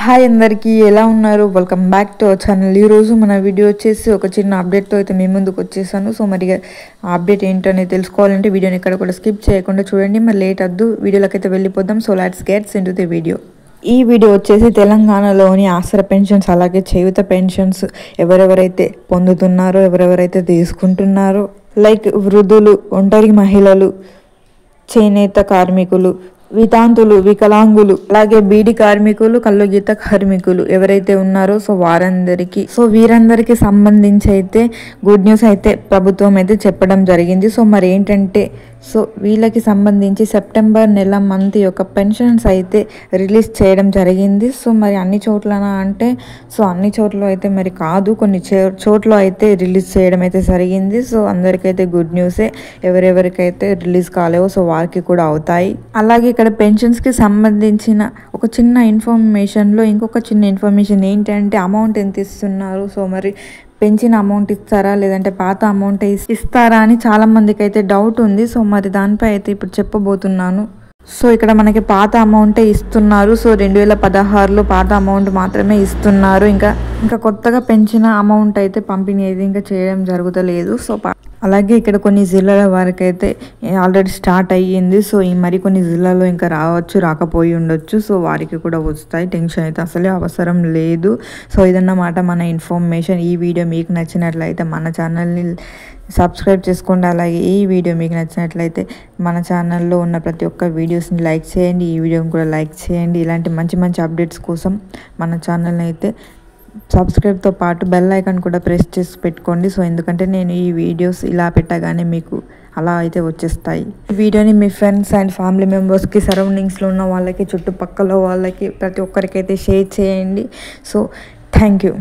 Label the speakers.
Speaker 1: Hi అందరికీ ఎలా ఉన్నారు? Welcome back to our channel. ఈరోజు మన వీడియో వచ్చేసి ఒక చిన్న అప్డేట్తో అయితే మీ ముందుకు వచ్చేసాను. సో మరి ఆ అప్డేట్ ఏంటనేది తెలుసుకోవాలంటే వీడియోని ఎక్కడ కూడా స్కిప్ చేయకుండా చూడండి. మరి లేట్ వద్దు, వీడియోలోకి అయితే వెళ్ళిపోదాం. So let's gets into the video. ఈ వీడియో వచ్చేసి తెలంగాణలోని ఆసరా పెన్షన్స్ అలాగే చేయూత పెన్షన్స్ ఎవరెవరైతే పొందుతున్నారో, ఎవరెవరైతే తీసుకుంటున్నారో, లైక్ వృద్ధులు, ఒంటరి మహిళలు, చేనేత కార్మికులు, వితాంతులు, వికలాంగులు, అలాగే బీడి కార్మికులు, కల్లుగీత కార్మికులు ఎవరైతే ఉన్నారో వీరందరికీ సంబంధించి అయితే గుడ్ న్యూస్ అయితే ప్రభుత్వం అయితే చెప్పడం జరిగింది. సో మరి ఏంటంటే వీళ్ళకి సంబంధించి సెప్టెంబర్ నెల మంత్ యొక్క పెన్షన్స్ అయితే రిలీజ్ చేయడం జరిగింది. సో మరి అన్ని చోట్లనా అంటే అన్ని చోట్ల అయితే మరి కాదు, కొన్ని చోట్ల అయితే రిలీజ్ చేయడం అయితే జరిగింది. సో అందరికైతే గుడ్ న్యూసే. ఎవరెవరికైతే రిలీజ్ కాలేవో వారికి కూడా అవుతాయి. అలాగే ఇక్కడ పెన్షన్స్కి సంబంధించిన ఒక చిన్న ఇన్ఫర్మేషన్లో ఇంకొక చిన్న ఇన్ఫర్మేషన్ ఏంటంటే అమౌంట్ ఎంత ఇస్తున్నారు, సో మరి పెంచిన అమౌంట్ ఇస్తారా లేదంటే పాత అమౌంట్ ఇస్తారా అని చాలా మందికి అయితే డౌట్ ఉంది. సో మరి దానిపై అయితే ఇప్పుడు చెప్పబోతున్నాను. సో ఇక్కడ మనకి పాత అమౌంటే ఇస్తున్నారు. సో 2016లో పాత అమౌంట్ మాత్రమే ఇస్తున్నారు. ఇంకా కొత్తగా పెంచిన అమౌంట్ అయితే పంపిణీ అయితే ఇంకా చేయడం జరుగుతలేదు. సో అలాగే ఇక్కడ కొన్ని జిల్లాల వరకు అయితే ఆల్రెడీ స్టార్ట్ అయ్యింది. సో ఈ మరికొన్ని జిల్లాలో ఇంకా రాకపోయి ఉండొచ్చు. సో వారికి కూడా వస్తాయి, టెన్షన్ అయితే అసలే అవసరం లేదు. సో ఇదన్నమాట మన ఇన్ఫర్మేషన్. ఈ వీడియో మీకు నచ్చినట్లయితే మన ఛానల్ని సబ్స్క్రైబ్ చేసుకోండి. అలాగే ఈ వీడియో మీకు నచ్చినట్లయితే మన ఛానల్లో ఉన్న ప్రతి ఒక్క వీడియోస్ని లైక్ చేయండి, ఈ వీడియోని కూడా లైక్ చేయండి. ఇలాంటి మంచి మంచి అప్డేట్స్ కోసం మన ఛానల్ని అయితే సబ్స్క్రైబ్తో పాటు బెల్ ఐకాన్ కూడా ప్రెస్ చేసి పెట్టుకోండి. సో ఎందుకంటే నేను ఈ వీడియోస్ ఇలా పెట్టగానే మీకు అలా అయితే వచ్చేస్తాయి. ఈ వీడియోని మీ ఫ్రెండ్స్ అండ్ ఫ్యామిలీ మెంబర్స్కి, సరౌండింగ్స్లో ఉన్న వాళ్ళకి, చుట్టుపక్కల వాళ్ళకి ప్రతి ఒక్కరికైతే షేర్ చేయండి. So thank you.